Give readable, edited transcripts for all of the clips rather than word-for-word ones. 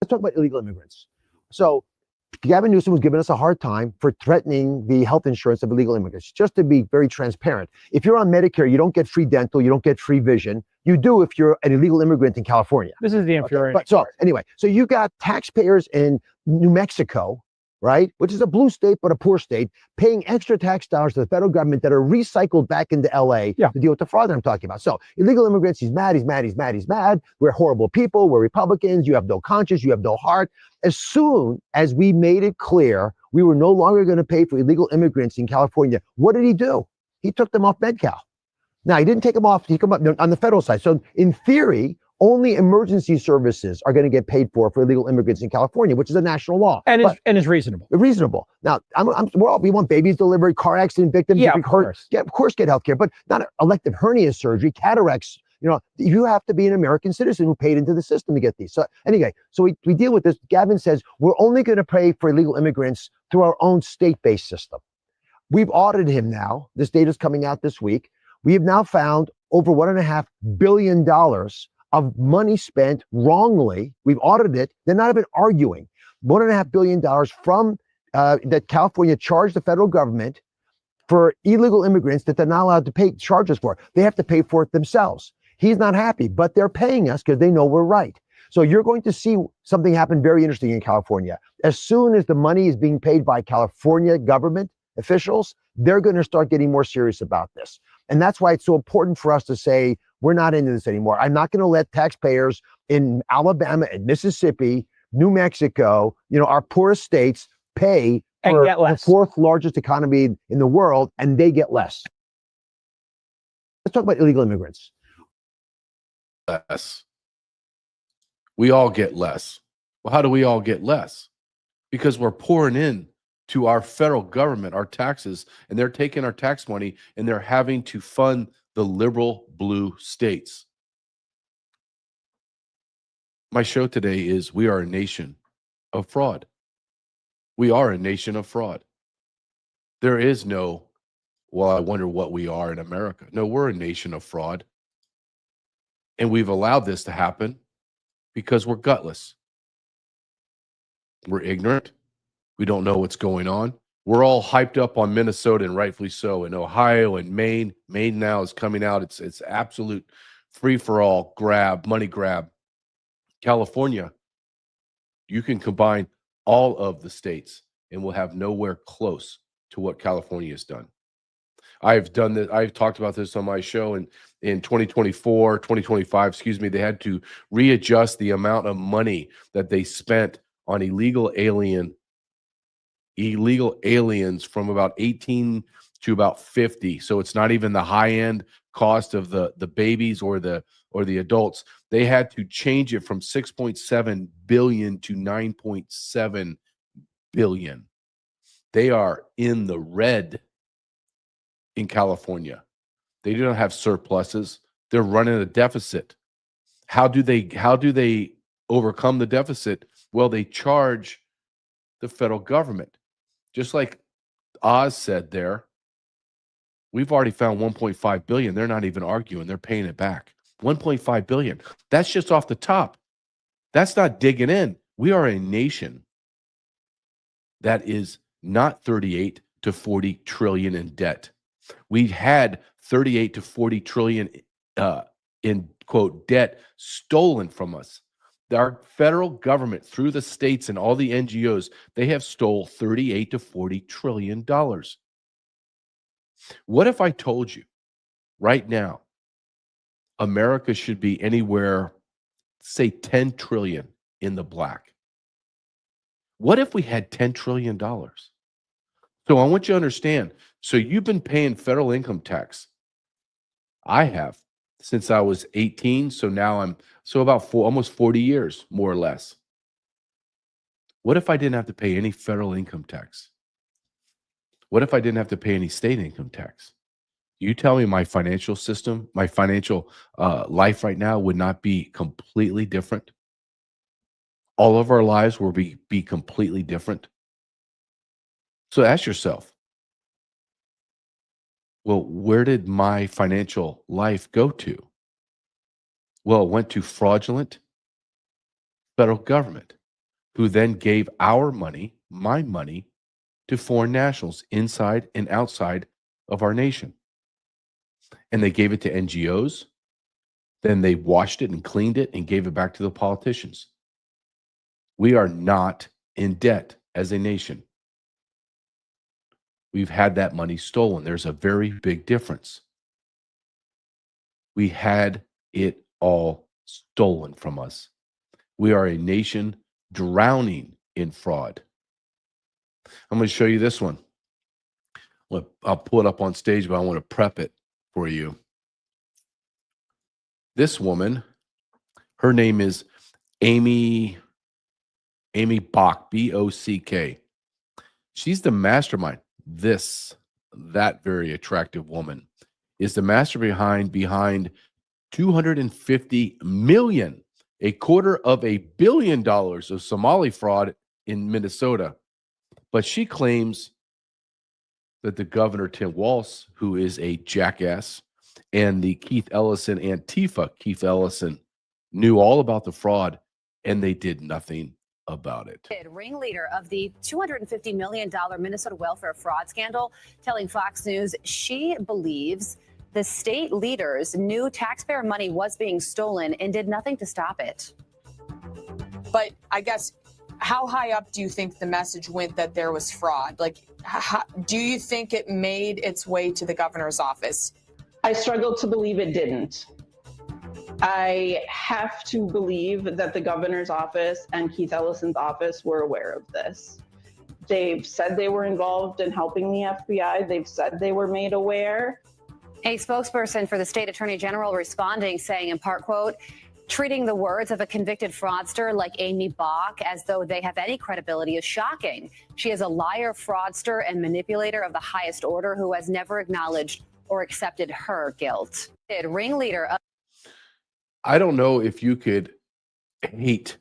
let's talk about illegal immigrants. So Gavin Newsom was giving us a hard time for threatening the health insurance of illegal immigrants. Just to be very transparent, if you're on Medicare, you don't get free dental, you don't get free vision. You do if you're an illegal immigrant in California. This is the infuriating But so anyway, so you got taxpayers in New Mexico, right, which is a blue state but a poor state, paying extra tax dollars to the federal government that are recycled back into LA to deal with the fraud that I'm talking about. So illegal immigrants, he's mad. We're horrible people. We're Republicans. You have no conscience. You have no heart. As soon as we made it clear we were no longer going to pay for illegal immigrants in California, what did he do? He took them off Med-Cal. Now, he didn't take them off. He took them up on the federal side. So in theory, only emergency services are going to get paid for illegal immigrants in California, which is a national law. And is reasonable. Reasonable. Now, we want babies delivered, car accident victims. Yeah, of course. Of course, get health care, but not elective hernia surgery, cataracts. You have to be an American citizen who paid into the system to get these. So anyway, so we deal with this. Gavin says we're only going to pay for illegal immigrants through our own state-based system. We've audited him now. This data is coming out this week. We have now found over $1.5 billion of money spent wrongly. We've audited it. They're not even arguing. $1.5 billion from that California charged the federal government for illegal immigrants that they're not allowed to pay charges for. They have to pay for it themselves. He's not happy, but they're paying us because they know we're right. So you're going to see something happen very interesting in California. As soon as the money is being paid by California government officials, they're going to start getting more serious about this. And that's why it's so important for us to say, we're not into this anymore. I'm not going to let taxpayers in Alabama and Mississippi, New Mexico, our poorest states pay for the fourth largest economy in the world, and they get less. Let's talk about illegal immigrants. Less. We all get less. Well, how do we all get less? Because we're pouring in to our federal government, our taxes, and they're taking our tax money and they're having to fund the liberal blue states. My show today is We Are a Nation of Fraud. We are a nation of fraud. There is no, well, I wonder what we are in America. No, we're a nation of fraud. And we've allowed this to happen because we're gutless. We're ignorant. We don't know what's going on. We're all hyped up on Minnesota, and rightfully so, and Ohio and Maine. Maine now is coming out. It's absolute free-for-all money grab. California, you can combine all of the states, and we'll have nowhere close to what California has done. I've done this. I've talked about this on my show, and in 2025, they had to readjust the amount of money that they spent on illegal aliens from about 18 to about 50. So it's not even the high end cost of the babies or the adults. They had to change it from 6.7 billion to 9.7 billion. They are in the red in California. They do not have surpluses. They're running a deficit. How do they overcome the deficit? Well, they charge the federal government. Just like Oz said there, we've already found 1.5 billion. They're not even arguing. They're paying it back. 1.5 billion. That's just off the top. That's not digging in. We are a nation that is not 38 to 40 trillion in debt. We had 38 to 40 trillion in quote debt stolen from us. Our federal government, through the states and all the NGOs, they have stole 38 to 40 trillion dollars. What if I told you right now America should be anywhere, say 10 trillion in the black? What if we had $10 trillion? So I want you to understand. So you've been paying federal income tax. I have since I was 18. So now I'm about almost 40 years, more or less. What if I didn't have to pay any federal income tax? What if I didn't have to pay any state income tax? You tell me my financial system, my financial life right now would not be completely different. All of our lives will be completely different. So ask yourself, well, where did my financial life go to? Well, it went to fraudulent federal government. who then gave our money, my money, to foreign nationals inside and outside of our nation. And they gave it to NGOs. Then they washed it and cleaned it and gave it back to the politicians. We are not in debt as a nation. We've had that money stolen. There's a very big difference. We had it all stolen from us. We are a nation drowning in fraud. I'm going to show you this one. I'll pull it up on stage, but I want to prep it for you. This woman, her name is Amy Bock, B-O-C-K. She's the mastermind. That very attractive woman is the mastermind behind 250 million, $250 million of Somali fraud in Minnesota. But she claims that the governor, Tim Walz, who is a jackass, and the Keith Ellison Antifa, Keith Ellison, knew all about the fraud, and they did nothing about it. Ringleader of the $250 million Minnesota welfare fraud scandal, telling Fox News she believes the state leaders knew taxpayer money was being stolen and did nothing to stop it. But I guess, how high up do you think the message went that there was fraud? Like, do you think it made its way to the governor's office? I struggle to believe it didn't. I have to believe that the governor's office and Keith Ellison's office were aware of this. They've said they were involved in helping the FBI. They've said they were made aware. A spokesperson for the state attorney general responding, saying in part, quote, treating the words of a convicted fraudster like Amy Bock as though they have any credibility is shocking. She is a liar, fraudster, and manipulator of the highest order who has never acknowledged or accepted her guilt. Ringleader of I don't know if you could hate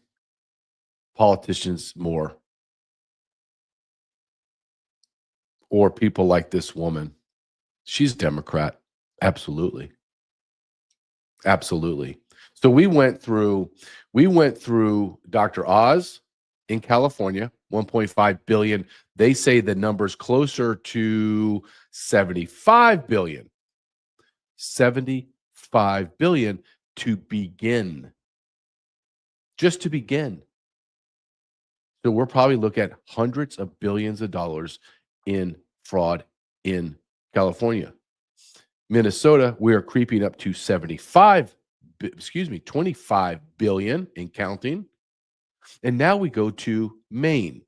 politicians more or people like this woman. She's a Democrat. Absolutely. Absolutely. So we went through Dr. Oz in California, 1.5 billion. They say the number's closer to 75 billion. 75 billion to begin. Just to begin. So we're probably looking at hundreds of billions of dollars in fraud in California. Minnesota, we are creeping up to 25 billion and counting. And now we go to Maine.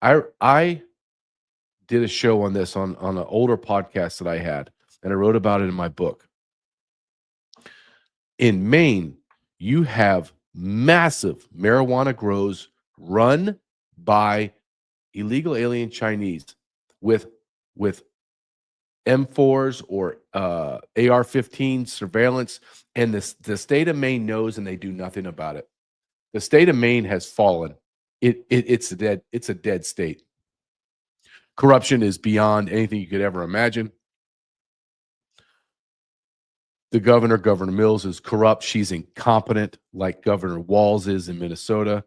I did a show on this on an older podcast that I had, and I wrote about it in my book. In Maine, you have massive marijuana grows run by illegal alien Chinese with M4s or AR-15 surveillance, and the state of Maine knows, and they do nothing about it. The state of Maine has fallen. It's a dead state. Corruption is beyond anything you could ever imagine. The governor, Governor Mills, is corrupt. She's incompetent, like Governor Walz is in Minnesota,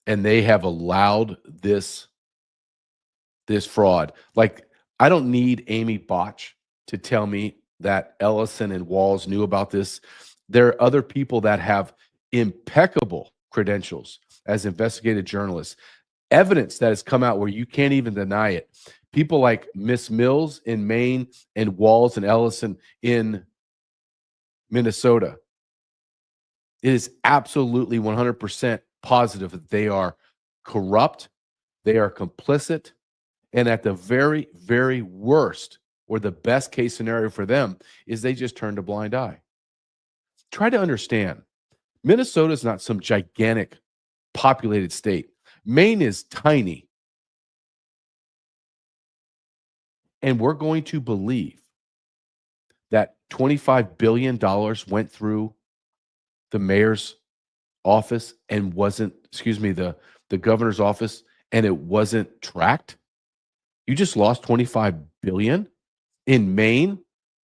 and they have allowed this fraud. Like, I don't need Amy Botch to tell me that Ellison and Walz knew about this. There are other people that have impeccable credentials as investigative journalists, evidence that has come out where you can't even deny it. People like Miss Mills in Maine and Walz and Ellison in Minnesota. It is absolutely 100% positive that they are corrupt, they are complicit, and at the very, very worst, or the best case scenario for them, is they just turned a blind eye. Try to understand, Minnesota is not some gigantic populated state. Maine is tiny. And we're going to believe that $25 billion went through the mayor's office and wasn't, the governor's office, and it wasn't tracked? You just lost $25 billion. In Maine,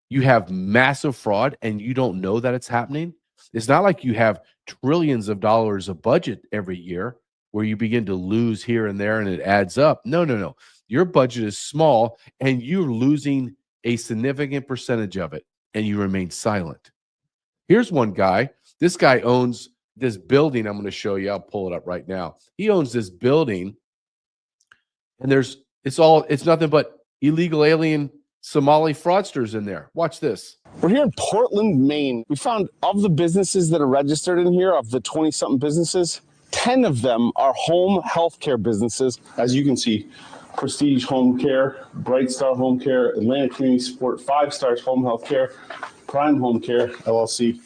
you have massive fraud and you don't know that it's happening. It's not like you have trillions of dollars of budget every year where you begin to lose here and there and it adds up. No, no, no. Your budget is small and you're losing a significant percentage of it and you remain silent. Here's one guy. This guy owns this building. I'm going to show you. I'll pull it up right now. He owns this building and it's nothing but illegal alien Somali fraudsters in there. Watch this. We're here in Portland, Maine. We found of the businesses that are registered in here, of the 20-something businesses, 10 of them are home healthcare businesses. As you can see, Prestige Home Care, Bright Star Home Care, Atlantic Community Support, 5 Stars Home Health Care, Prime Home Care, LLC.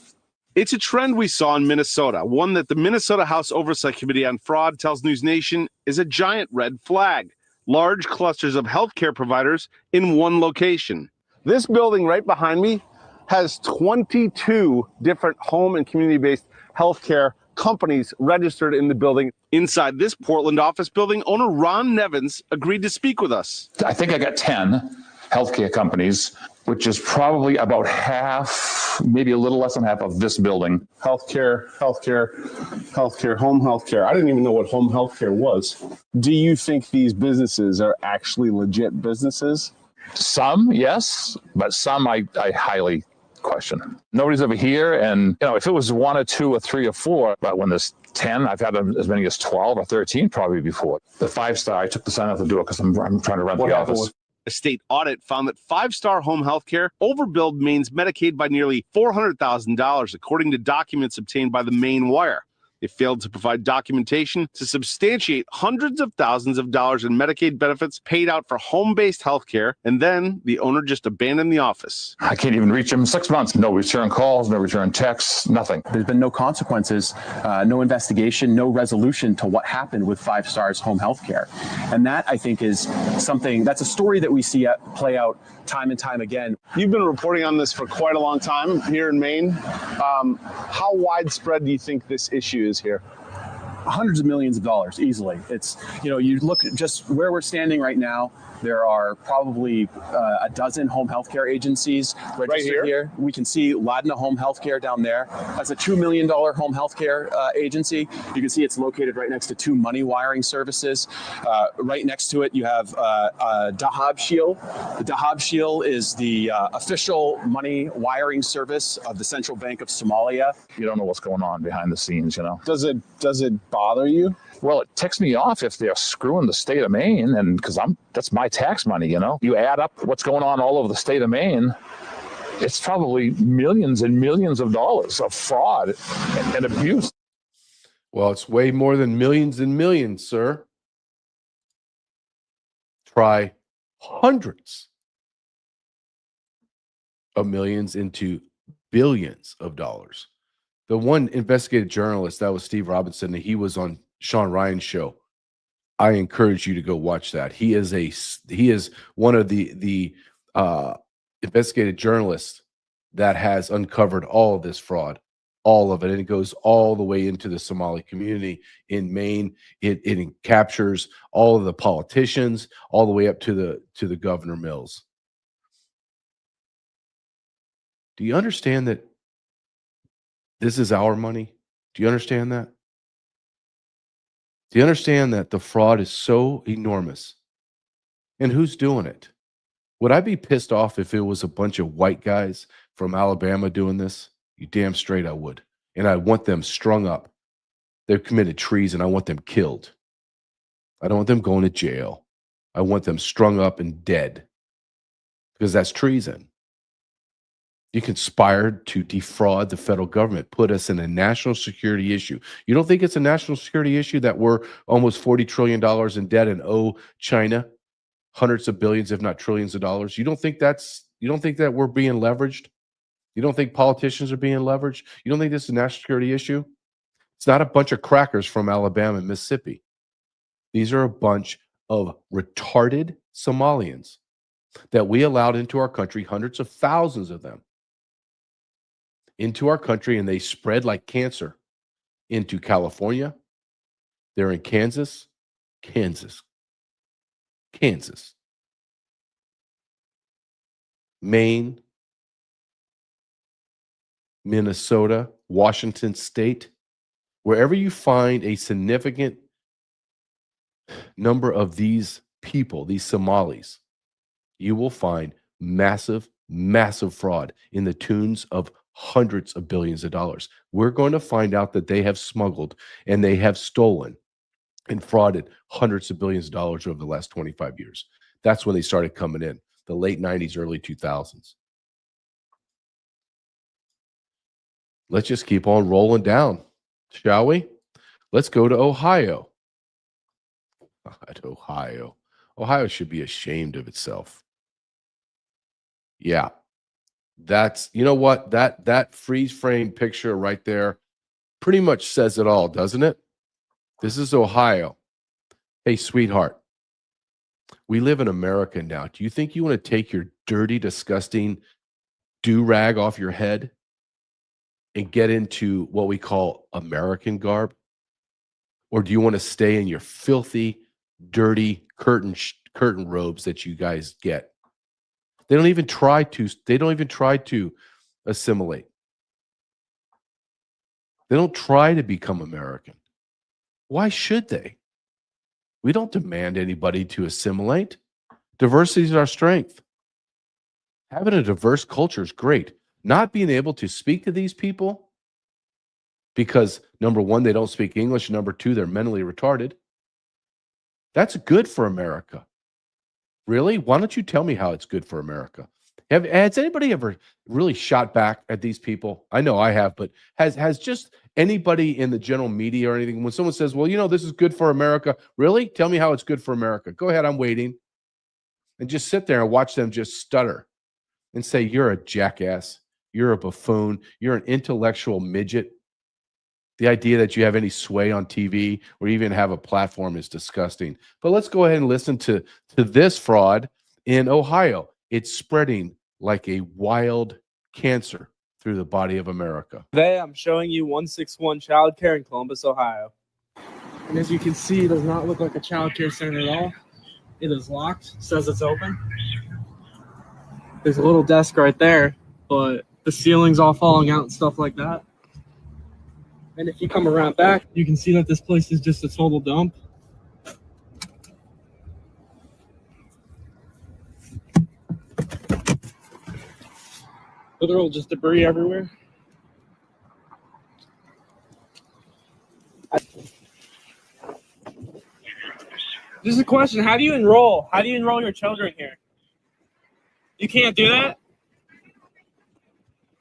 It's a trend we saw in Minnesota, one that the Minnesota House Oversight Committee on Fraud tells News Nation is a giant red flag. Large clusters of healthcare providers in one location. This building right behind me has 22 different home and community-based healthcare companies registered in the building. Inside this Portland office building, owner Ron Nevins agreed to speak with us. I think I got 10 healthcare companies, which is probably about half, maybe a little less than half of this building. Healthcare, home healthcare. I didn't even know what home healthcare was. Do you think these businesses are actually legit businesses? Some, yes, but some I highly question. Nobody's ever here, and if it was 1 or 2 or 3 or 4, but when there's 10, I've had as many as 12 or 13 probably before. The 5 Star, I took the sign off the door because I'm trying to rent the office. A state audit found that 5 Star Home Healthcare overbilled Maine's Medicaid by nearly $400,000, according to documents obtained by the Maine Wire. They failed to provide documentation to substantiate hundreds of thousands of dollars in Medicaid benefits paid out for home-based health care, and then the owner just abandoned the office. I can't even reach him in 6 months. No return calls, no return texts, nothing. There's been no consequences, no investigation, no resolution to what happened with 5 Stars Home Health Care. And that, I think, is something that's a story that we see play out time and time again. You've been reporting on this for quite a long time here in Maine. How widespread do you think this issue is here? Hundreds of millions of dollars easily. It's, you look at just where we're standing right now, there are probably a dozen home healthcare agencies registered here. We can see Ladna Home Healthcare down there. That's a $2 million home healthcare agency. You can see it's located right next to 2 money wiring services. Right next to it, you have Dahab Shield. The Dahab Shield is the official money wiring service of the Central Bank of Somalia. You don't know what's going on behind the scenes, Does it bother you? Well, it ticks me off if they're screwing the state of Maine, and because that's my tax money, You add up what's going on all over the state of Maine, it's probably millions and millions of dollars of fraud and abuse. Well, it's way more than millions and millions, sir. Try hundreds of millions into billions of dollars. The one investigative journalist, that was Steve Robinson, and he was on Sean Ryan's show. I encourage you to go watch that. He is one of the investigative journalists that has uncovered all of this fraud, all of it, and it goes all the way into the Somali community in Maine. It captures all of the politicians, all the way up to the Governor Mills. Do you understand that this is our money? Do you understand that? Do you understand that the fraud is so enormous? And who's doing it? Would I be pissed off if it was a bunch of white guys from Alabama doing this? You damn straight I would. And I want them strung up. They've committed treason. I want them killed. I don't want them going to jail. I want them strung up and dead, because that's treason. You conspired to defraud the federal government, put us in a national security issue. You don't think it's a national security issue that we're almost $40 trillion in debt and owe China hundreds of billions, if not trillions of dollars? You don't think that we're being leveraged? You don't think politicians are being leveraged? You don't think this is a national security issue? It's not a bunch of crackers from Alabama and Mississippi. These are a bunch of retarded Somalians that we allowed into our country, hundreds of thousands of them, into our country, and they spread like cancer into California. They're in Kansas, Maine, Minnesota, Washington State, wherever you find a significant number of these people, these Somalis, you will find massive, massive fraud in the tunes of hundreds of billions of dollars. We're going to find out that they have smuggled and they have stolen and frauded hundreds of billions of dollars over the last 25 years. That's when they started coming in, the late 90s, early 2000s. Let's just keep on rolling down, shall we? Let's go to Ohio. God, Ohio. Ohio should be ashamed of itself. Yeah. That's, you know what? That freeze frame picture right there pretty much says it all, doesn't it? This is Ohio. Hey, sweetheart, we live in America now. Do you think you want to take your dirty, disgusting do-rag off your head and get into what we call American garb? Or do you want to stay in your filthy, dirty curtain robes that you guys get? They don't even try to assimilate. They don't try to become American. Why should they? We don't demand anybody to assimilate. Diversity is our strength. Having a diverse culture is great. Not being able to speak to these people because, number one, they don't speak English. Number two, they're mentally retarded. That's good for America. Really? Why don't you tell me how it's good for America? Has anybody ever really shot back at these people? I know I have, but has just anybody in the general media or anything, when someone says, well, you know, this is good for America, really? Tell me how it's good for America. Go ahead, I'm waiting. And just sit there and watch them just stutter and say, you're a jackass. You're a buffoon. You're an intellectual midget. The idea that you have any sway on TV or even have a platform is disgusting. But let's go ahead and listen to this fraud in Ohio. It's spreading like a wild cancer through the body of America. Today, I'm showing you 161 Child Care in Columbus, Ohio. And as you can see, it does not look like a child care center at all. It is locked. It says it's open. There's a little desk right there, but the ceiling's all falling out and stuff like that. And if you come around back, you can see that this place is just a total dump. Literal just debris everywhere. This is a question. How do you enroll? How do you enroll your children here? You can't do that?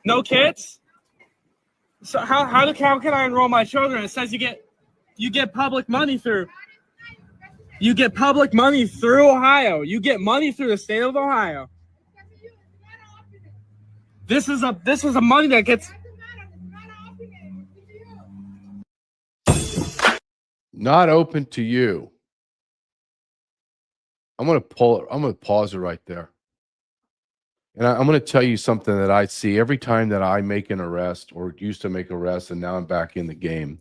No kids? So how can I enroll my children? It says you get public money through. You get public money through Ohio. You get money through the state of Ohio. This is a money that gets not open to you. I'm going to pause it right there. And I'm going to tell you something that I see every time that I make an arrest or used to make arrests, and now I'm back in the game.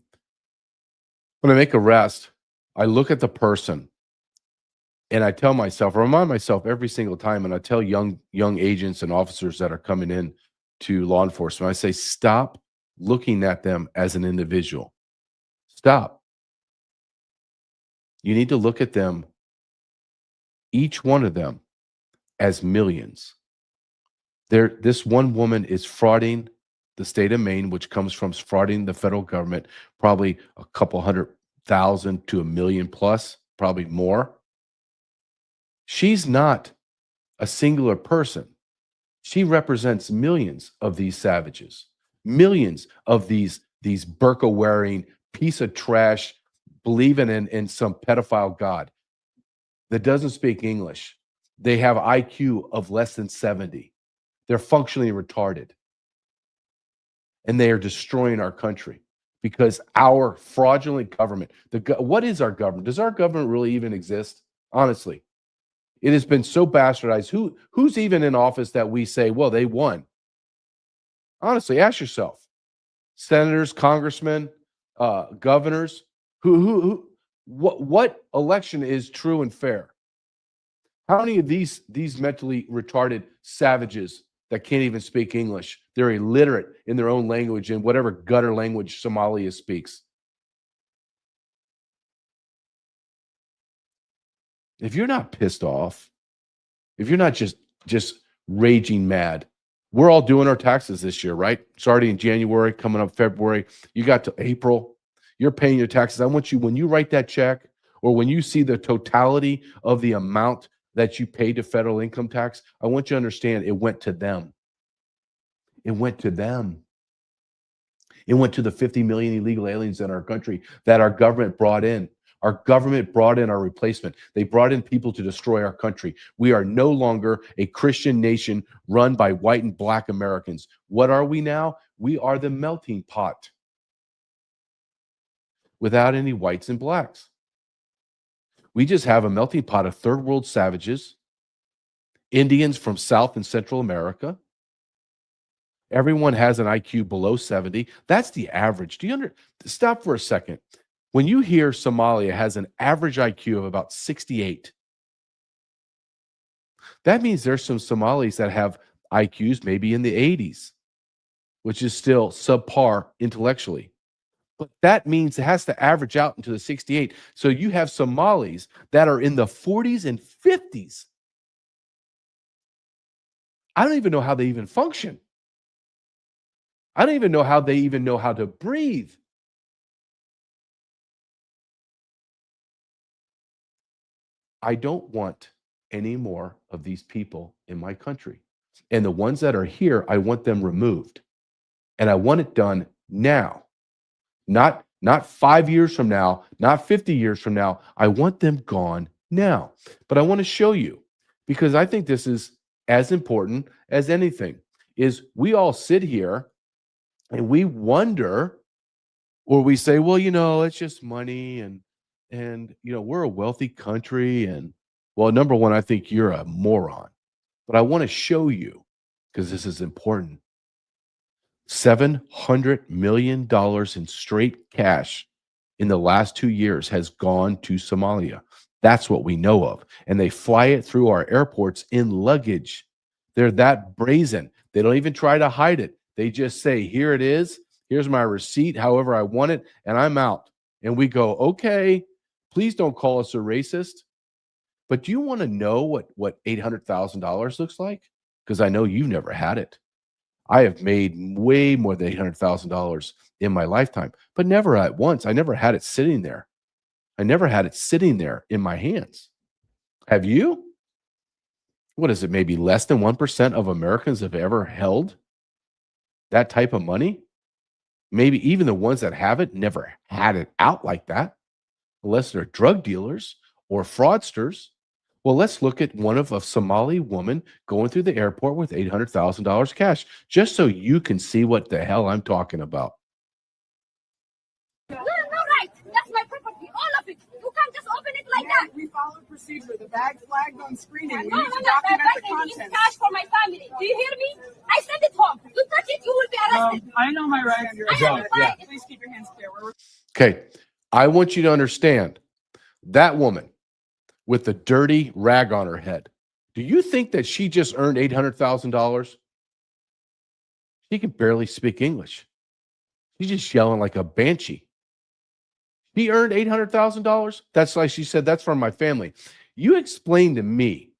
When I make an arrest, I look at the person and I tell myself, I remind myself every single time, and I tell young agents and officers that are coming in to law enforcement, I say, stop looking at them as an individual. Stop. You need to look at them, each one of them, as millions. This one woman is frauding the state of Maine, which comes from frauding the federal government, probably a couple 100,000 to 1 million plus, probably more. She's not a singular person. She represents millions of these savages, millions of these burqa-wearing piece of trash, believing in some pedophile god that doesn't speak English. They have IQ of less than 70. They're functionally retarded. And they are destroying our country because our fraudulent government, what is our government? Does our government really even exist? Honestly, it has been so bastardized. Who's even in office that we say, well, they won? Honestly, ask yourself. Senators, congressmen, governors, what election is true and fair? How many of these mentally retarded savages that can't even speak English, They're illiterate in their own language, in whatever gutter language Somalia speaks. If you're not pissed off, if you're not just raging mad, we're all doing our taxes this year, right? Starting in January, coming up February, you got to April, you're paying your taxes. I want you, when you write that check or when you see the totality of the amount that you pay to federal income tax, I want you to understand it went to them. It went to them. It went to the 50 million illegal aliens in our country that our government brought in. Our government brought in our replacement. They brought in people to destroy our country. We are no longer a Christian nation run by white and black Americans. What are we now? We are the melting pot without any whites and blacks. We just have a melting pot of third world savages, Indians from South and Central America. Everyone has an IQ below 70. That's the average. Stop for a second. When you hear Somalia has an average IQ of about 68, that means there's some Somalis that have IQs maybe in the 80s, which is still subpar intellectually. But that means it has to average out into the 68. So you have Somalis that are in the 40s and 50s. I don't even know how they even function. I don't even know how they even know how to breathe. I don't want any more of these people in my country. And the ones that are here, I want them removed. And I want it done now. Not 5 years from now, not 50 years from now. I want them gone now. But I want to show you, because I think this is as important as anything, is we all sit here and we wonder, or we say, well, it's just money and we're a wealthy country. And well, number one, I think you're a moron. But I want to show you, because this is important, $700 million in straight cash in the last 2 years has gone to Somalia. That's what we know of. And they fly it through our airports in luggage. They're that brazen. They don't even try to hide it. They just say, here it is. Here's my receipt, however I want it, and I'm out. And we go, okay, please don't call us a racist. But do you want to know what $800,000 looks like? Because I know you've never had it. I have made way more than $800,000 in my lifetime, but never at once. I never had it sitting there. I never had it sitting there in my hands. Have you? What is it? Maybe less than 1% of Americans have ever held that type of money. Maybe even the ones that have it never had it out like that, unless they're drug dealers or fraudsters. Well, let's look at one of a Somali woman going through the airport with $800,000 cash, just so you can see what the hell I'm talking about. No right. That's my property, all of it. You can't just open it like that. We followed procedure. The bag's flagged on screening. We No, need to document the contents. It's cash for my family. Do you hear me? I send it home. You touch it, you will be arrested. I know my rights. Please keep your hands clear. Okay, I want you to understand that woman with the dirty rag on her head. Do you think that she just earned $800,000? She can barely speak English. She's just yelling like a banshee. She earned $800,000? That's like she said, that's from my family. You explain to me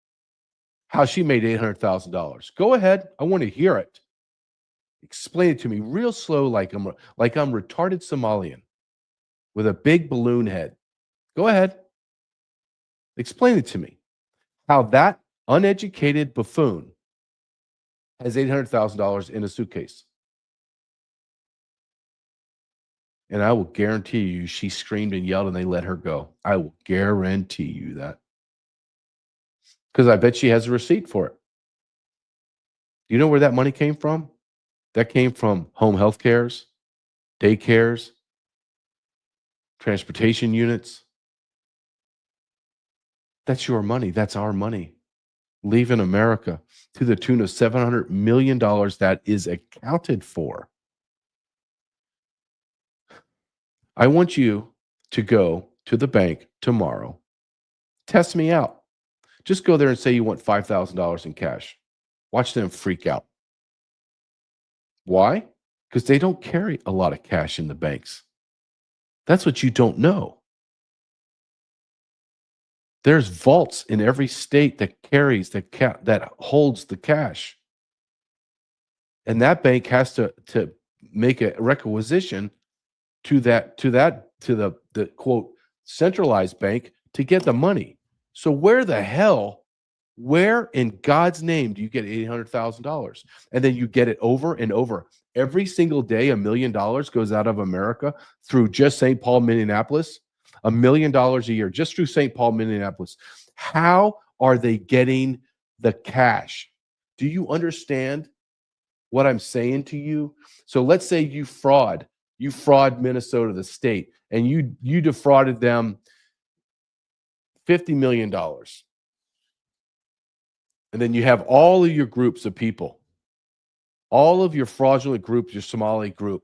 how she made $800,000. Go ahead. I want to hear it. Explain it to me real slow, like I'm retarded Somalian with a big balloon head. Go ahead. Explain it to me. How that uneducated buffoon has $800,000 in a suitcase. And I will guarantee you she screamed and yelled and they let her go. I will guarantee you that. Because I bet she has a receipt for it. Do you know where that money came from? That came from home health cares, daycares, transportation units. That's your money. That's our money. Leaving America to the tune of $700 million that is accounted for. I want you to go to the bank tomorrow. Test me out. Just go there and say you want $5,000 in cash. Watch them freak out. Why? Because they don't carry a lot of cash in the banks. That's what you don't know. There's vaults in every state that carries that holds the cash. And that bank has to make a requisition to the quote centralized bank to get the money. So where in God's name do you get $800,000? And then you get it over and over. Every single day, $1 million goes out of America through just St. Paul, Minneapolis. $1 million a year just through St. Paul, Minneapolis. How are they getting the cash? Do you understand what I'm saying to you? So let's say you fraud Minnesota, the state, and you defrauded them $50 million. And then you have all of your groups of people, all of your fraudulent groups, your Somali group.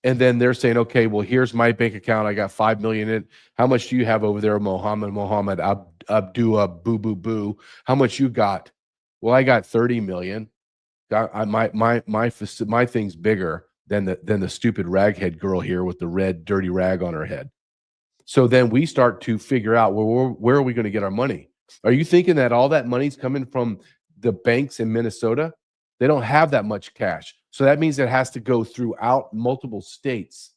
And then they're saying, okay, well, here's my bank account. I got 5 million in it. How much do you have over there, Mohammed Abdullah Boo Boo Boo? How much you got? Well, I got 30 million. My thing's bigger than the stupid raghead girl here with the red dirty rag on her head. So then we start to figure out, well, where are we going to get our money? Are you thinking that all that money's coming from the banks in Minnesota? They don't have that much cash. So that means it has to go throughout multiple states.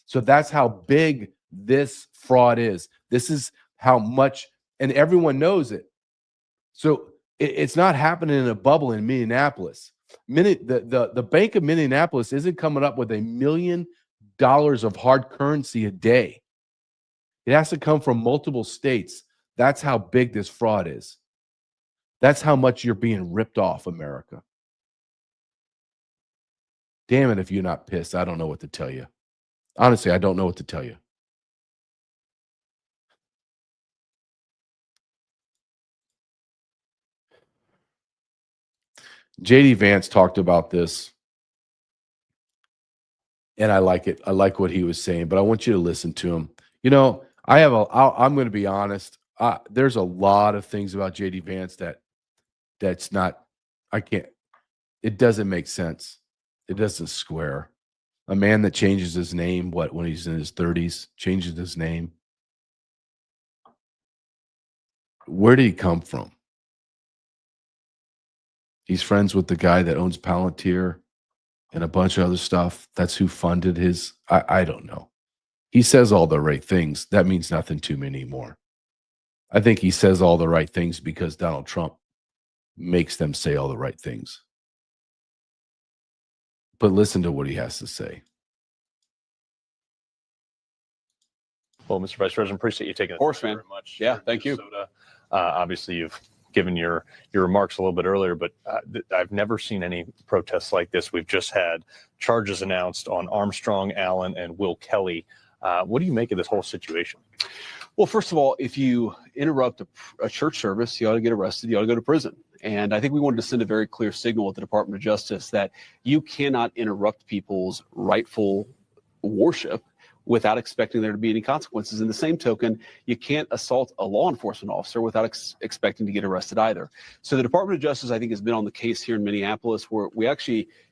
So that's how big this fraud is. This is how much, and everyone knows it. So it's not happening in a bubble in Minneapolis. The Bank of Minneapolis isn't coming up with $1 million of hard currency a day. It has to come from multiple states. That's how big this fraud is. That's how much you're being ripped off, America. Damn it, if you're not pissed, I don't know what to tell you. Honestly, I don't know what to tell you. J.D. Vance talked about this, and I like it. I like what he was saying, but I want you to listen to him. You know, I'm going to be honest. There's a lot of things about J.D. Vance that's not, it doesn't make sense. It doesn't square. A man that changes his name, when he's in his 30s, changes his name. Where did he come from? He's friends with the guy that owns Palantir and a bunch of other stuff. That's who funded his, I don't know. He says all the right things. That means nothing to me anymore. I think he says all the right things because Donald Trump makes them say all the right things. But listen to what he has to say. Well, Mr. Vice President, appreciate you taking the course, time man. very much. Yeah, thank you. Obviously, you've given your remarks a little bit earlier, but I've never seen any protests like this. We've just had charges announced on Armstrong, Allen, and Will Kelly. What do you make of this whole situation? Well, first of all, if you interrupt a church service, you ought to get arrested. You ought to go to prison. And I think we wanted to send a very clear signal at the Department of Justice that you cannot interrupt people's rightful worship without expecting there to be any consequences. In the same token, you can't assault a law enforcement officer without expecting to get arrested either. So the Department of Justice, I think, has been on the case here in Minneapolis, where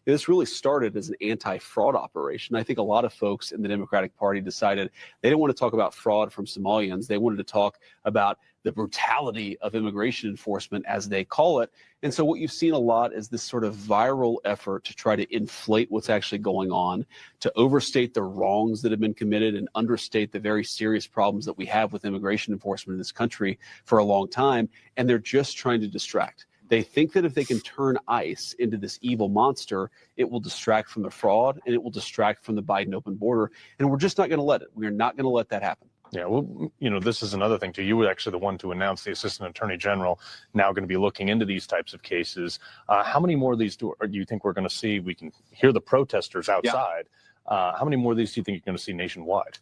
this really started as an anti-fraud operation. I think a lot of folks in the Democratic Party decided they didn't want to talk about fraud from Somalians. They wanted to talk about the brutality of immigration enforcement, as they call it. And so what you've seen a lot is this sort of viral effort to try to inflate what's actually going on, to overstate the wrongs that have been committed and understate the very serious problems that we have with immigration enforcement in this country for a long time. And they're just trying to distract. They think that if they can turn ICE into this evil monster, it will distract from the fraud and it will distract from the Biden open border. And we're just not going to let it. We're not going to let that happen. Yeah, well, this is another thing too. You were actually the one to announce the Assistant Attorney General now going to be looking into these types of cases. How many more of these do you think we're going to see? We can hear the protesters outside. Yeah. How many more of these do you think you're going to see nationwide?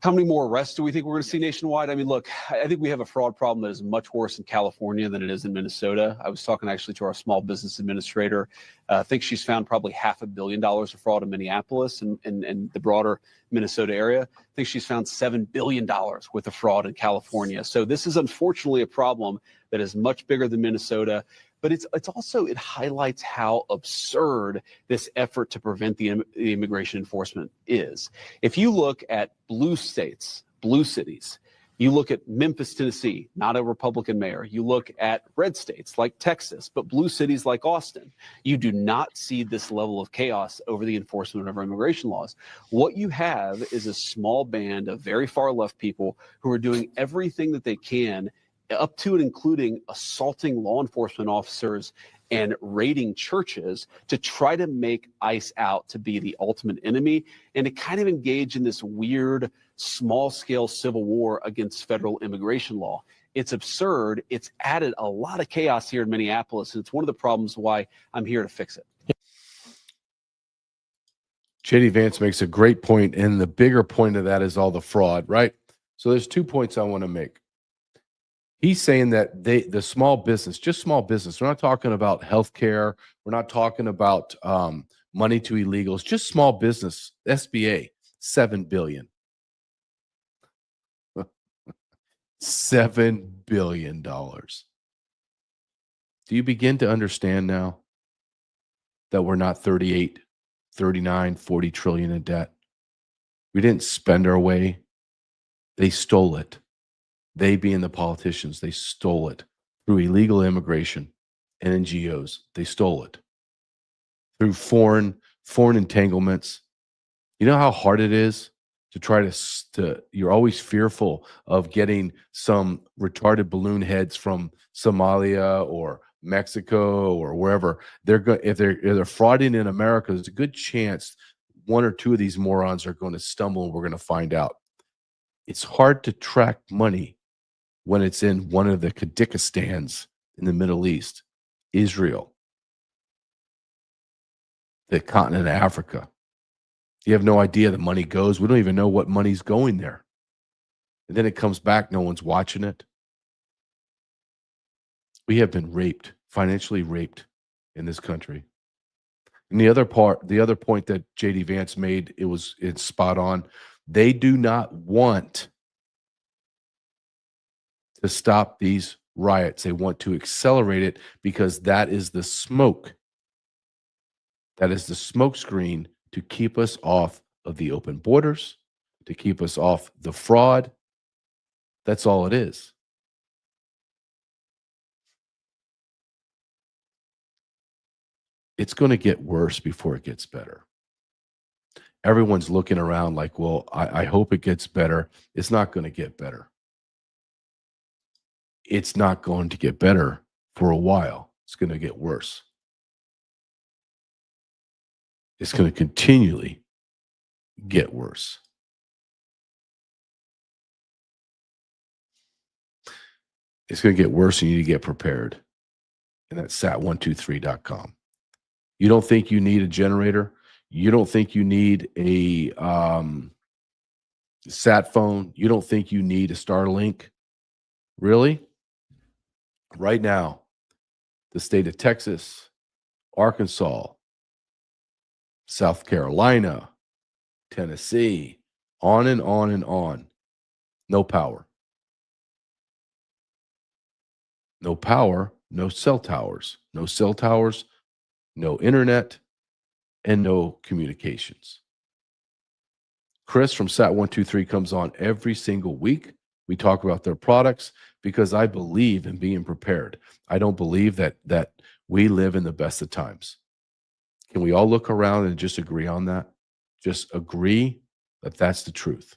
How many more arrests do we think we're going to see nationwide? I mean, look, I think we have a fraud problem that is much worse in California than it is in Minnesota. I was talking actually to our small business administrator. I think she's found probably $500 million of fraud in Minneapolis and the broader Minnesota area. I think she's found $7 billion worth of fraud in California. So this is unfortunately a problem that is much bigger than Minnesota. but it's also, it highlights how absurd this effort to prevent the immigration enforcement is. If you look at blue states, blue cities, you look at Memphis, Tennessee, not a Republican mayor. You look at red states like Texas, but blue cities like Austin. You do not see this level of chaos over the enforcement of our immigration laws. What you have is a small band of very far left people who are doing everything that they can, up to and including assaulting law enforcement officers and raiding churches, to try to make ICE out to be the ultimate enemy and to kind of engage in this weird small-scale civil war against federal immigration law. It's absurd. It's added a lot of chaos here in Minneapolis, and it's one of the problems why I'm here to fix it. JD Vance makes a great point, and the bigger point of that is all the fraud, right? So there's 2 points I want to make. He's saying that the small business, just small business, we're not talking about healthcare, we're not talking about money to illegals, just small business, SBA, $7 billion. $7 billion. Do you begin to understand now that we're not 38, 39, 40 trillion in debt? We didn't spend our way. They stole it. They, being the politicians, they stole it through illegal immigration and NGOs. They stole it through foreign entanglements. You know how hard it is to try to you're always fearful of getting some retarded balloon heads from Somalia or Mexico or wherever. If they're frauding in America, there's a good chance one or two of these morons are going to stumble, and we're going to find out. It's hard to track money when it's in one of the Kurdistans in the Middle East, Israel, the continent of Africa. You have no idea the money goes. We don't even know what money's going there. And then it comes back. No one's watching it. We have been raped, financially raped in this country. And the other point that JD Vance made, it's spot on. They do not want to stop these riots. They want to accelerate it because that is the smoke. That is the smoke screen to keep us off of the open borders, to keep us off the fraud. That's all it is. It's going to get worse before it gets better. Everyone's looking around like, well, I hope it gets better. It's not going to get better. It's not going to get better for a while. It's going to get worse. It's going to continually get worse. It's going to get worse, and you need to get prepared. And that's sat123.com. You don't think you need a generator? You don't think you need a sat phone? You don't think you need a Starlink? Really? Right now, the state of Texas, Arkansas, South Carolina, Tennessee, on and on and on. No power. No power, no cell towers. No cell towers, no internet, and no communications. Chris from Sat123 comes on every single week. We talk about their products because I believe in being prepared. I don't believe that we live in the best of times. Can we all look around and just agree on that? Just agree that that's the truth.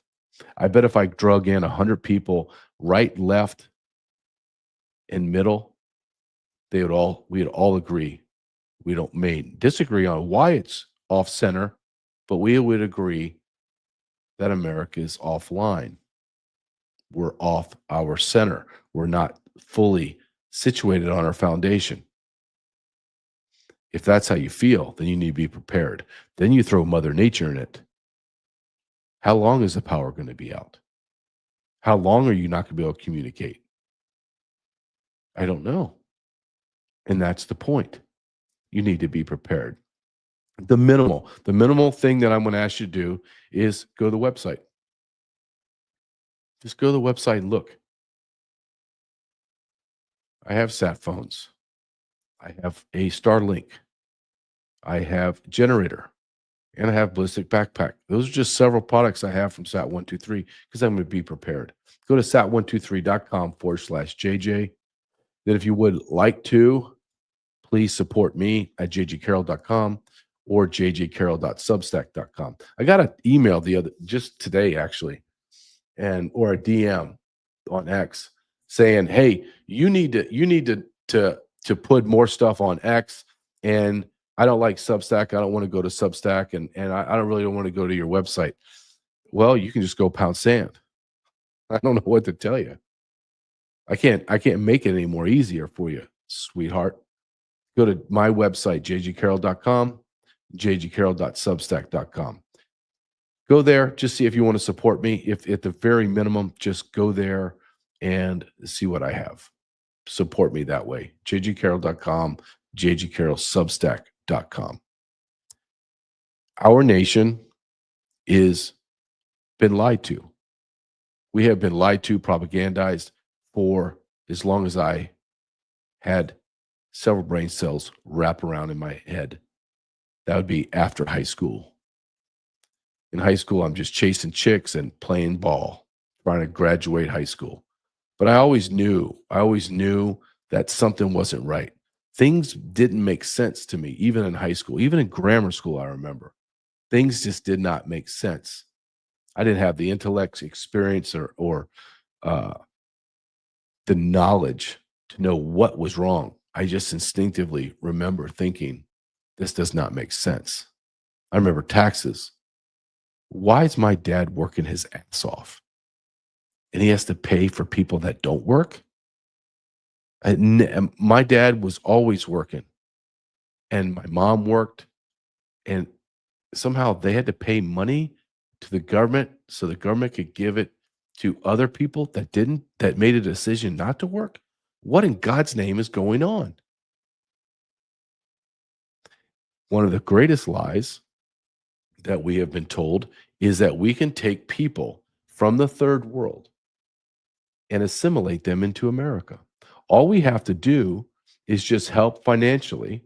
I bet if I drug in 100 people, right, left, and middle, we'd all agree. We may disagree on why it's off center, but we would agree that America is offline. We're off our center. We're not fully situated on our foundation. If that's how you feel, then you need to be prepared. Then you throw Mother Nature in it. How long is the power going to be out? How long are you not going to be able to communicate? I don't know. And that's the point. You need to be prepared. The minimal thing that I'm going to ask you to do is go to the website. Just go to the website and look. I have sat phones. I have a Starlink. I have generator, and I have ballistic backpack. Those are just several products I have from Sat123 because I'm going to be prepared. Go to sat123.com/JJ. Then if you would like to, please support me at jgcarrell.com or jjcarrell.substack.com. I got an email just today actually, or a DM on X saying, "Hey, you need to put more stuff on X, and I don't like Substack. I don't want to go to Substack, and I don't really want to go to your website." Well, you can just go pound sand. I don't know what to tell you. I can't make it any more easier for you, sweetheart. Go to my website, jgcarrell.com, jgcarrell.substack.com. Go there, just see if you want to support me. If at the very minimum, just go there and see what I have. Support me that way. jgcarrell.com, jgcarrellsubstack.com. Our nation is been lied to. We have been lied to, propagandized for as long as I had several brain cells wrap around in my head. That would be after high school. In high school, I'm just chasing chicks and playing ball, trying to graduate high school. But I always knew that something wasn't right. Things didn't make sense to me, even in high school, even in grammar school, I remember. Things just did not make sense. I didn't have the intellect, experience, or the knowledge to know what was wrong. I just instinctively remember thinking, this does not make sense. I remember taxes. Why is my dad working his ass off? And he has to pay for people that don't work? My dad was always working, and my mom worked, and somehow they had to pay money to the government so the government could give it to other people that made a decision not to work. What in God's name is going on? One of the greatest lies that we have been told is that we can take people from the third world and assimilate them into America. All we have to do is just help financially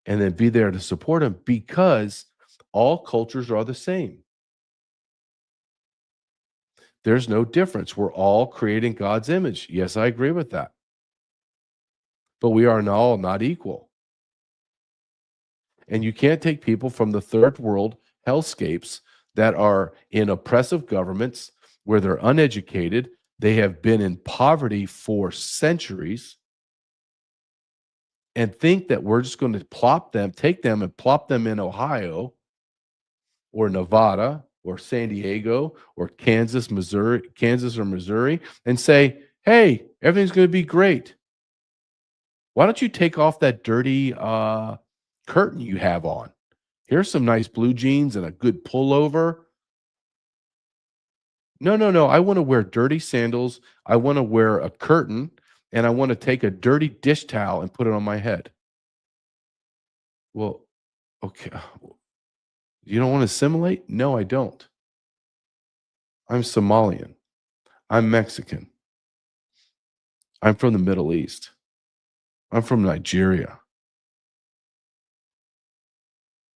and then be there to support them, because all cultures are the same. There's no difference. We're all creating God's image. Yes, I agree with that. But we are all not equal. And you can't take people from the third world hellscapes that are in oppressive governments where they're uneducated. They have been in poverty for centuries, and think that we're just going to take them and plop them in Ohio or Nevada or San Diego or Kansas or Missouri, and say, hey, everything's going to be great. Why don't you take off that dirty curtain you have on? Here's some nice blue jeans and a good pullover. No. I want to wear dirty sandals. I want to wear a curtain, and I want to take a dirty dish towel and put it on my head. Well, okay. You don't want to assimilate? No, I don't. I'm Somalian. I'm Mexican. I'm from the Middle East. I'm from Nigeria.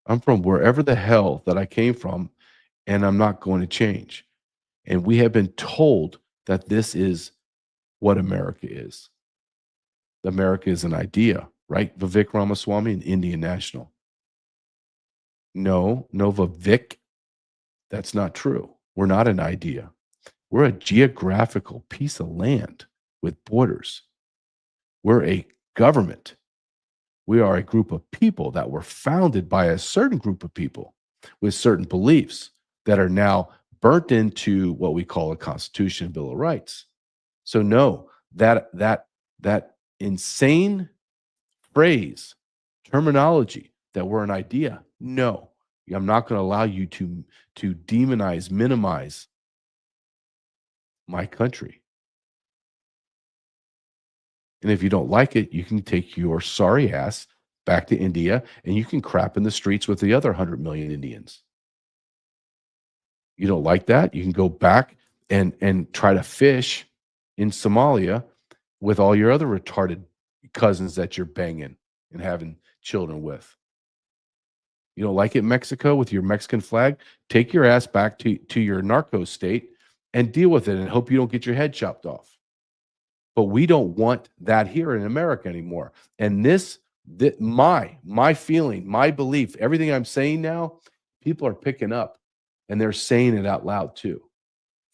I'm from wherever the hell that I came from, and I'm not going to change. And we have been told that this is what America is. America is an idea, right? Vivek Ramaswamy, an Indian national. No, Vivek, that's not true. We're not an idea. We're a geographical piece of land with borders. We're a government. We are a group of people that were founded by a certain group of people with certain beliefs that are now burnt into what we call a Constitution, Bill of Rights. So no, that insane phrase, terminology that we're an idea, no, I'm not going to allow you to demonize, minimize my country. And if you don't like it, you can take your sorry ass back to India and you can crap in the streets with the other 100 million Indians. You don't like that? You can go back and try to fish in Somalia with all your other retarded cousins that you're banging and having children with. You don't like it in Mexico with your Mexican flag? Take your ass back to your narco state and deal with it and hope you don't get your head chopped off. But we don't want that here in America anymore. And my feeling, my belief, everything I'm saying now, people are picking up and they're saying it out loud too.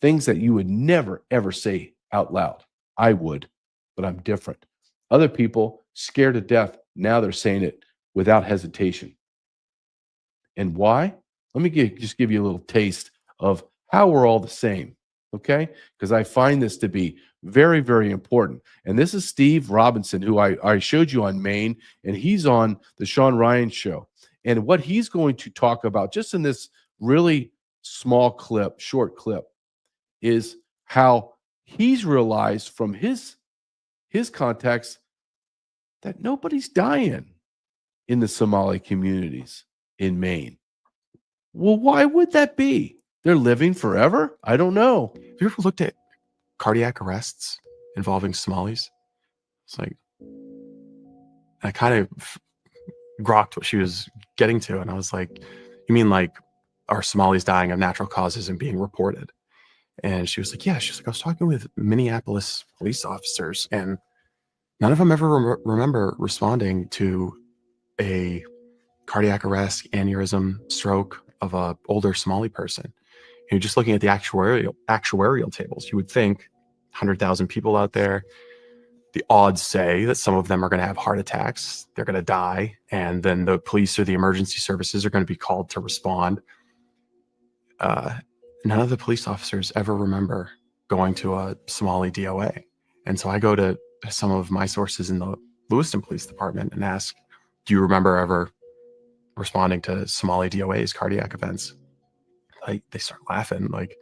Things that you would never, ever say out loud. I would, but I'm different. Other people scared to death, now they're saying it without hesitation. And why? Let me just give you a little taste of how we're all the same, okay? Because I find this to be very, very important. And this is Steve Robinson, who I showed you on Maine, and he's on the Sean Ryan show. And what he's going to talk about just in this really small clip, short clip, is how he's realized from his context that nobody's dying in the Somali communities in Maine. Well, why would that be? They're living forever? I don't know. Have you ever looked at cardiac arrests involving Somalis? It's like, I kind of grokked what she was getting to. And I was like, you mean like, are Somalis dying of natural causes and being reported? And she was like, yeah. She's like, I was talking with Minneapolis police officers and none of them ever remember responding to a cardiac arrest, aneurysm, stroke of a older Somali person. You're just looking at the actuarial tables. You would think 100,000 people out there, the odds say that some of them are going to have heart attacks, they're going to die, and then the police or the emergency services are going to be called to respond. None of the police officers ever remember going to a Somali DOA. And so I go to some of my sources in the Lewiston Police Department and ask, do you remember ever responding to Somali DOA's cardiac events? Like, they start laughing. Like,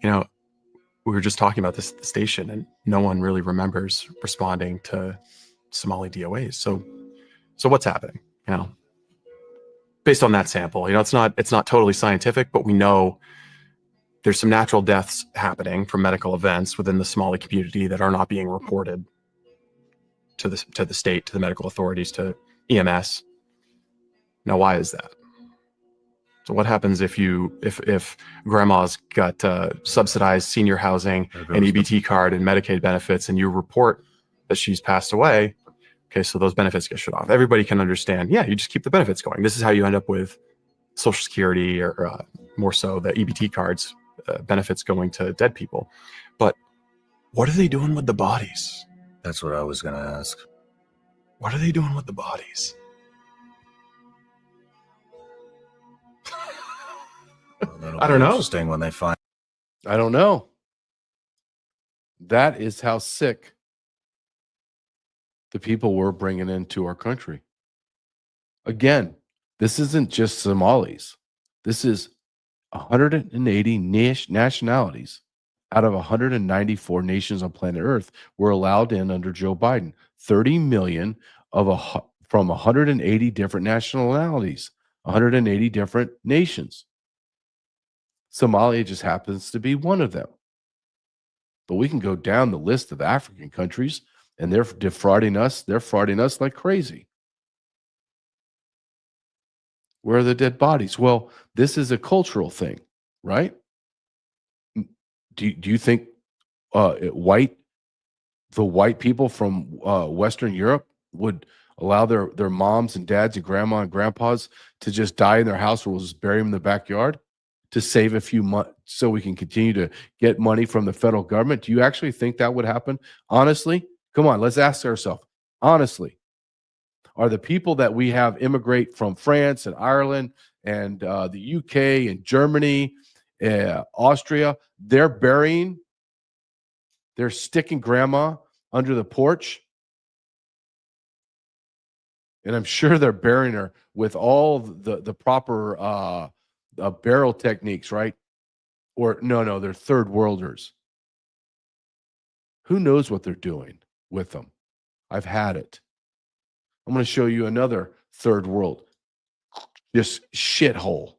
you know, we were just talking about this at the station and no one really remembers responding to Somali DOAs. So what's happening? You know, based on that sample, you know, it's not totally scientific, but we know there's some natural deaths happening from medical events within the Somali community that are not being reported to the state, to the medical authorities, to EMS. Now, why is that? So what happens if grandma's got subsidized senior housing, an EBT card, and Medicaid benefits, and you report that she's passed away? Okay, so those benefits get shut off. Everybody can understand, yeah, you just keep the benefits going. This is how you end up with Social Security or more so the EBT cards, benefits going to dead people. But what are they doing with the bodies? That's what I was going to ask. What are they doing with the bodies? I don't know. Interesting when they find. I don't know. That is how sick the people we're bringing into our country. Again, this isn't just Somalis. This is 180 nationalities out of 194 nations on planet Earth were allowed in under Joe Biden. 30 million from 180 different nationalities, 180 different nations. Somalia just happens to be one of them. But we can go down the list of African countries and they're defrauding us. They're frauding us like crazy. Where are the dead bodies? Well, this is a cultural thing, right? Do you think the white people from Western Europe would allow their moms and dads and grandma and grandpas to just die in their house, or we'll just bury them in the backyard to save a few months so we can continue to get money from the federal government? Do you actually think that would happen? Honestly, come on, let's ask ourselves, honestly, are the people that we have immigrate from France and Ireland and the UK and Germany, Austria, they're sticking grandma under the porch? And I'm sure they're burying her with all the proper burial techniques, right? Or no, they're third worlders. Who knows what they're doing with them? I've had it. I'm going to show you another third world, just shithole.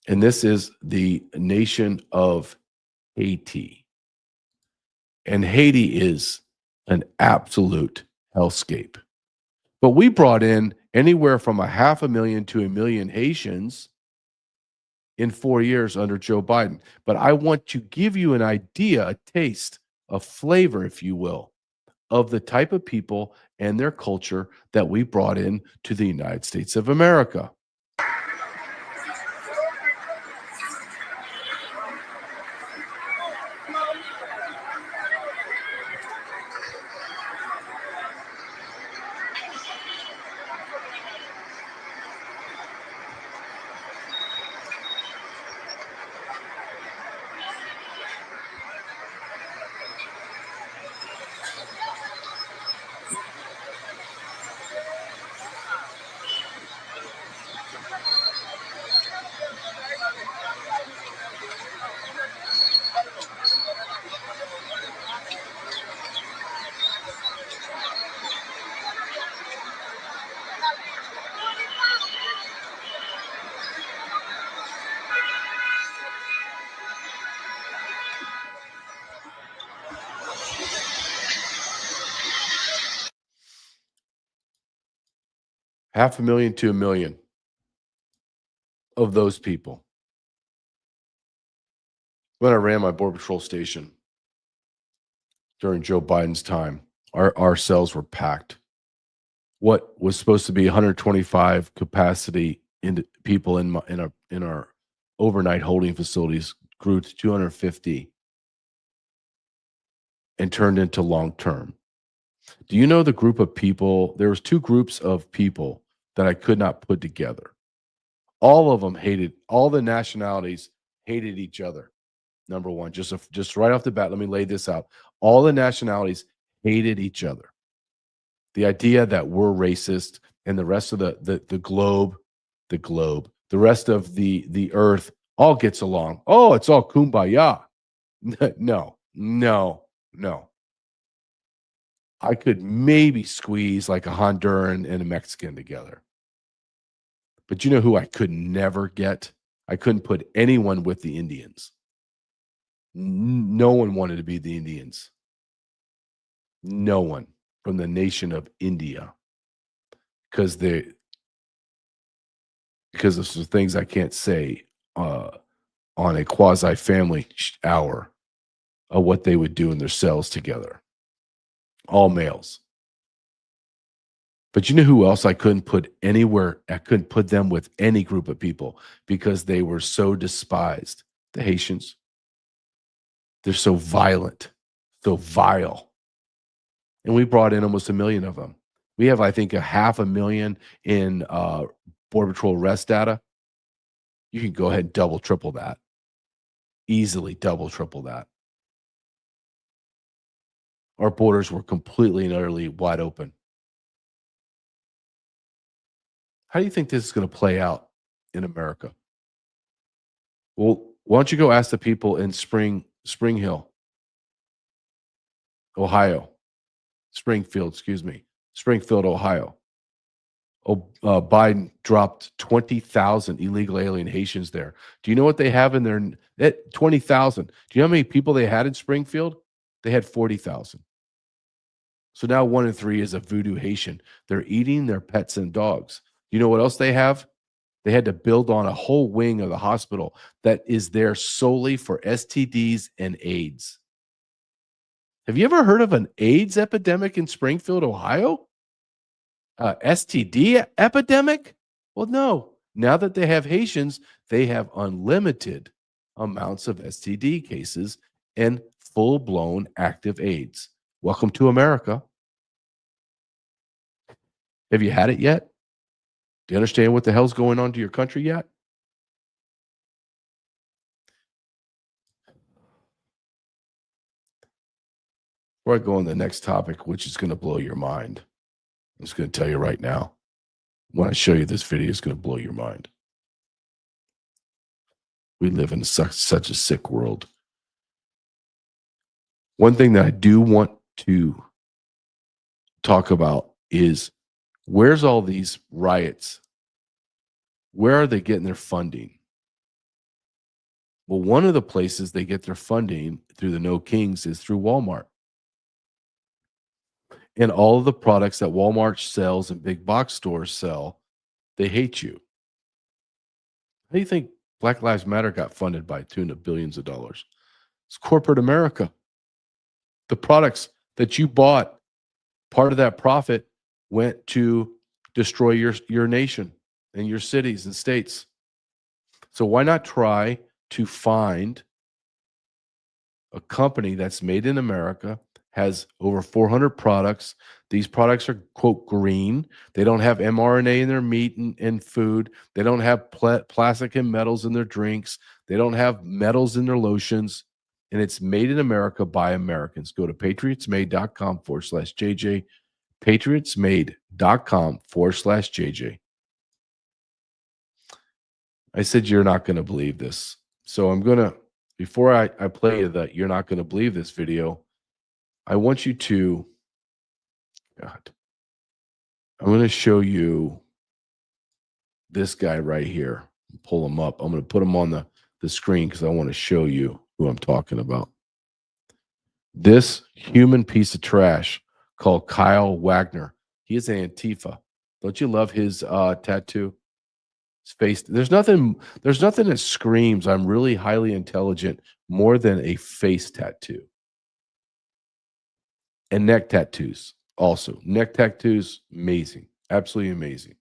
And this is the nation of Haiti. And Haiti is an absolute hellscape. But we brought in anywhere from 500,000 to 1 million Haitians in 4 years under Joe Biden. But I want to give you an idea, a taste, a flavor, if you will, of the type of people and their culture that we brought in to the United States of America. Half a million to 1 million of those people. When I ran my Border Patrol station during Joe Biden's time, our cells were packed. What was supposed to be 125 capacity people in our overnight holding facilities grew to 250 and turned into long term. Do you know the group of people? There was 2 groups of people that I could not put together. All of them hated, all the nationalities hated each other. Number one, just right off the bat, let me lay this out. All the nationalities hated each other. The idea that we're racist and the rest of the globe, the rest of the earth all gets along. Oh, it's all kumbaya. No. I could maybe squeeze like a Honduran and a Mexican together. But you know who I could never get? I couldn't put anyone with the Indians. No one wanted to be the Indians. No one from the nation of India. Because of some things I can't say on a quasi-family hour of what they would do in their cells together. All males. But you know who else I couldn't put anywhere? I couldn't put them with any group of people because they were so despised. The Haitians. They're so violent, so vile. And we brought in almost 1 million of them. We have, I think, 500,000 in Border Patrol arrest data. You can go ahead and double, triple that. Easily double, triple that. Our borders were completely and utterly wide open. How do you think this is going to play out in America? Well, why don't you go ask the people in Spring Hill, Ohio. Springfield, Ohio. Biden dropped 20,000 illegal alien Haitians there. Do you know what they have in there? 20,000. Do you know how many people they had in Springfield? They had 40,000. So now 1 in 3 is a voodoo Haitian. They're eating their pets and dogs. You know what else they have? They had to build on a whole wing of the hospital that is there solely for STDs and AIDS. Have you ever heard of an AIDS epidemic in Springfield, Ohio? STD epidemic? Well, no. Now that they have Haitians, they have unlimited amounts of STD cases and full-blown active AIDS. Welcome to America. Have you had it yet? Do you understand what the hell's going on to your country yet? Before I go on to the next topic, which is going to blow your mind, I'm just going to tell you right now. When I show you this video, it's going to blow your mind. We live in such a sick world. One thing that I do want to talk about is where's all these riots? Where are they getting their funding? Well, one of the places they get their funding through the No Kings is through Walmart. And all of the products that Walmart sells and big box stores sell, they hate you. How do you think Black Lives Matter got funded by tune of billions of dollars? It's corporate America. The products that you bought, part of that profit went to destroy your nation and your cities and states. So why not try to find a company that's made in America, has over 400 products. These products are, quote, green. They don't have mRNA in their meat and food. They don't have plastic and metals in their drinks. They don't have metals in their lotions. And it's made in America by Americans. Go to patriotsmade.com/JJ. Patriotsmade.com/JJ. I said, you're not going to believe this. So I'm going to, before I play you that you're not going to believe this video, I want you to, God, I'm going to show you this guy right here. Pull him up. I'm going to put him on the screen because I want to show you who I'm talking about. This human piece of trash called Kyle Wagner. He is Antifa. Don't you love his tattoo? His face. There's nothing that screams I'm really highly intelligent more than a face tattoo. And neck tattoos also. Neck tattoos, amazing. Absolutely amazing.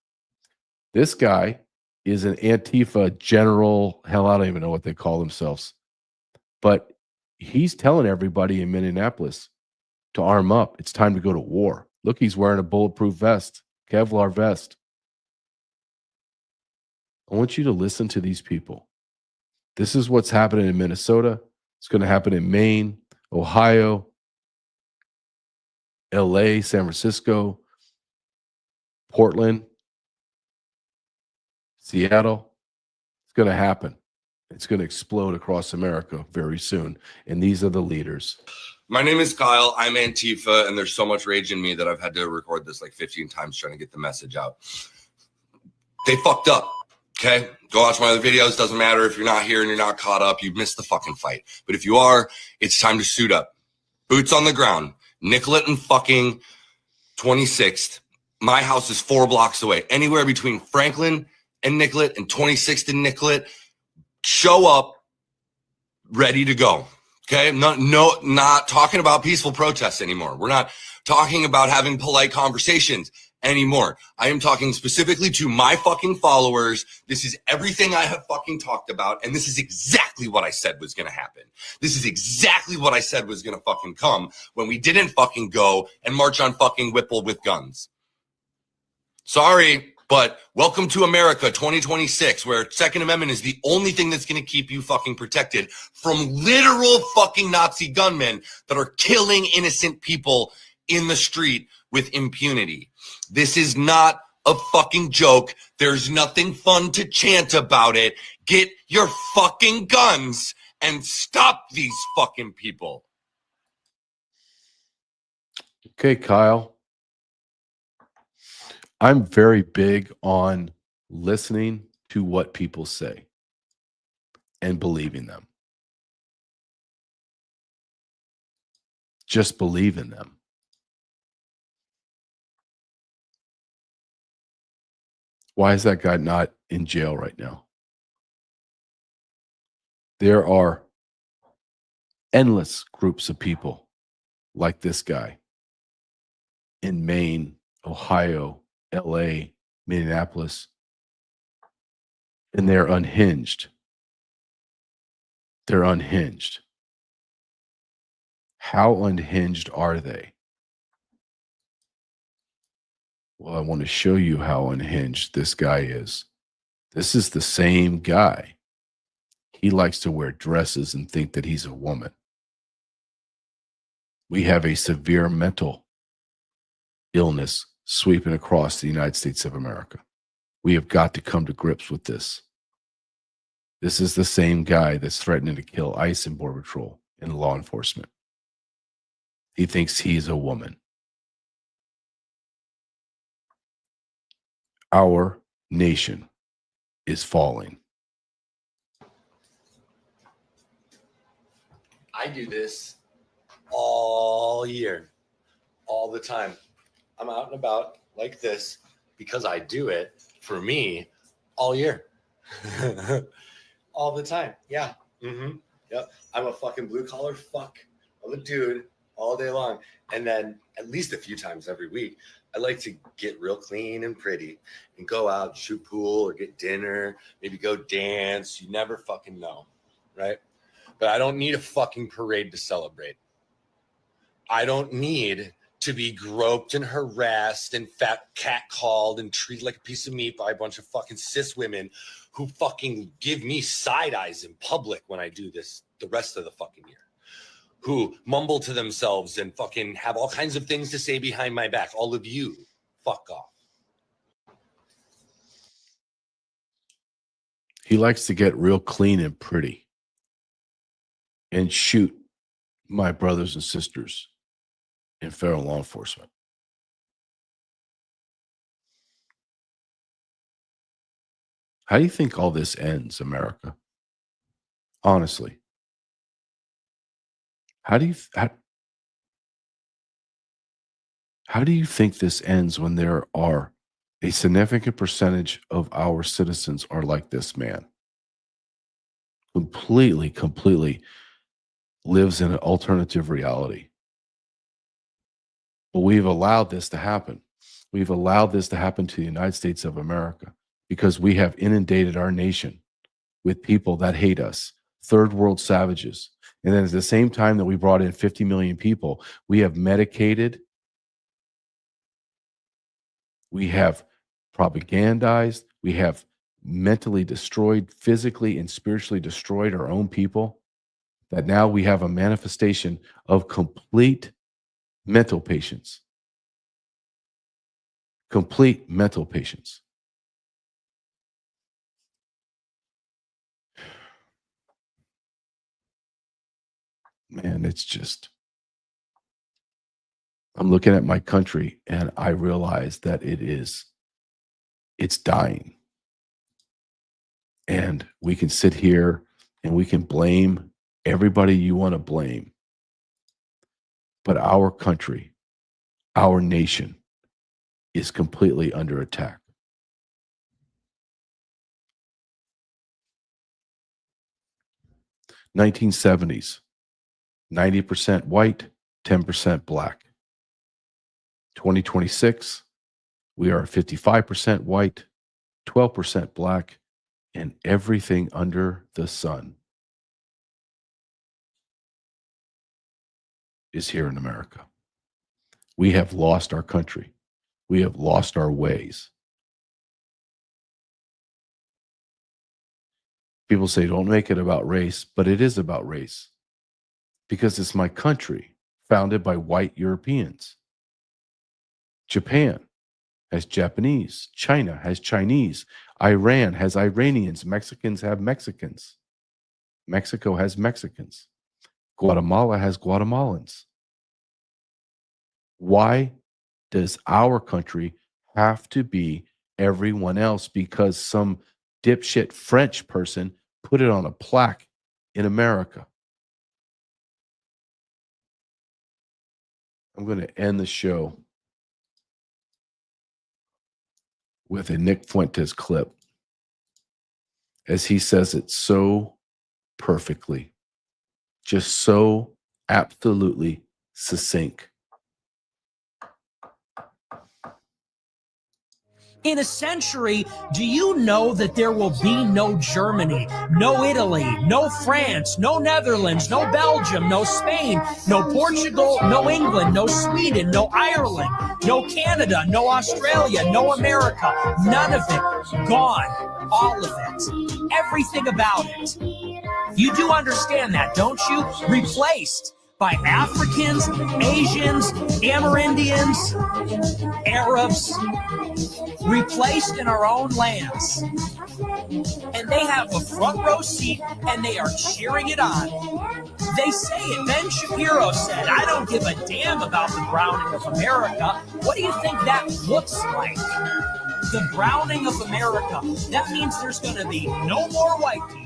This guy is an Antifa general. Hell, I don't even know what they call themselves. But he's telling everybody in Minneapolis to arm up. It's time to go to war. Look, he's wearing a bulletproof vest, Kevlar vest. I want you to listen to these people. This is what's happening in Minnesota. It's going to happen in Maine, Ohio, LA, San Francisco, Portland, Seattle. It's going to happen. It's going to explode across America very soon. And these are the leaders. My name is Kyle. I'm Antifa, and there's so much rage in me that I've had to record this like 15 times trying to get the message out. They fucked up. Okay, go watch my other videos. Doesn't matter if you're not here and you're not caught up. You've missed the fucking fight. But if you are, it's time to suit up. Boots on the ground. Nicollet and fucking 26th. My house is 4 blocks away. Anywhere between Franklin and Nicollet and 26th and Nicollet. Show up, ready to go. Okay, not talking about peaceful protests anymore. We're not talking about having polite conversations anymore. I am talking specifically to my fucking followers. This is everything I have fucking talked about, and this is exactly what I said was going to happen. This is exactly what I said was going to fucking come when we didn't fucking go and march on fucking Whipple with guns. Sorry, but welcome to America 2026, where Second Amendment is the only thing that's going to keep you fucking protected from literal fucking Nazi gunmen that are killing innocent people in the street with impunity. This is not a fucking joke. There's nothing fun to chant about it. Get your fucking guns and stop these fucking people. Okay, Kyle. I'm very big on listening to what people say and believing them. Just believe in them. Why is that guy not in jail right now? There are endless groups of people like this guy in Maine, Ohio, LA, Minneapolis, and they're unhinged. They're unhinged. How unhinged are they? Well, I want to show you how unhinged this guy is. This is the same guy. He likes to wear dresses and think that he's a woman. We have a severe mental illness sweeping across the United States of America. We have got to come to grips with this. This is the same guy that's threatening to kill ICE and Border Patrol and law enforcement. He thinks he's a woman. Our nation is falling. I do this all year, all the time. I'm out and about like this because I do it for me all year. All the time. Yeah. Mm-hmm. Yep. I'm a fucking blue collar fuck of a dude all day long. And then at least a few times every week, I like to get real clean and pretty and go out, shoot pool or get dinner, maybe go dance. You never fucking know. Right. But I don't need a fucking parade to celebrate. I don't need to be groped and harassed and catcalled and treated like a piece of meat by a bunch of fucking cis women who fucking give me side eyes in public when I do this the rest of the fucking year, who mumble to themselves and fucking have all kinds of things to say behind my back. All of you, fuck off. He likes to get real clean and pretty and shoot my brothers and sisters in federal law enforcement. How do you think all this ends, America? Honestly, how do you think this ends when there are a significant percentage of our citizens are like this man? Completely lives in an alternative reality. But we've allowed this to happen. We've allowed this to happen to the United States of America because we have inundated our nation with people that hate us, third world savages. And then at the same time that we brought in 50 million people, we have medicated, we have propagandized, we have mentally destroyed, physically and spiritually destroyed our own people, that now we have a manifestation of complete mental patients. Complete mental patients. Man, it's just, I'm looking at my country and I realize that it's dying. And we can sit here and we can blame everybody you want to blame. But our country, our nation is completely under attack. '70s, 90% white, 10% black. 2026, we are 55% white, 12% black, and everything under the sun is here in America. We have lost our country. We have lost our ways. People say, don't make it about race, but it is about race because it's my country founded by white Europeans. Japan has Japanese. China has Chinese. Iran has Iranians. Mexicans have Mexicans. Mexico has Mexicans. Guatemala has Guatemalans. Why does our country have to be everyone else because some dipshit French person put it on a plaque in America? I'm going to end the show with a Nick Fuentes clip as he says it so perfectly, just so absolutely succinct. In a century, do you know that there will be no Germany, no Italy, no France, no Netherlands, no Belgium, no Spain, no Portugal, no England, no Sweden, no Ireland, no Canada, no Australia, no America, none of it, gone, all of it, everything about it. You do understand that, don't you? Replaced by Africans, Asians, Amerindians, Arabs, replaced in our own lands. And they have a front row seat and they are cheering it on. They say it. Ben Shapiro said, I don't give a damn about the browning of America. What do you think that looks like? The browning of America. That means there's going to be no more white people.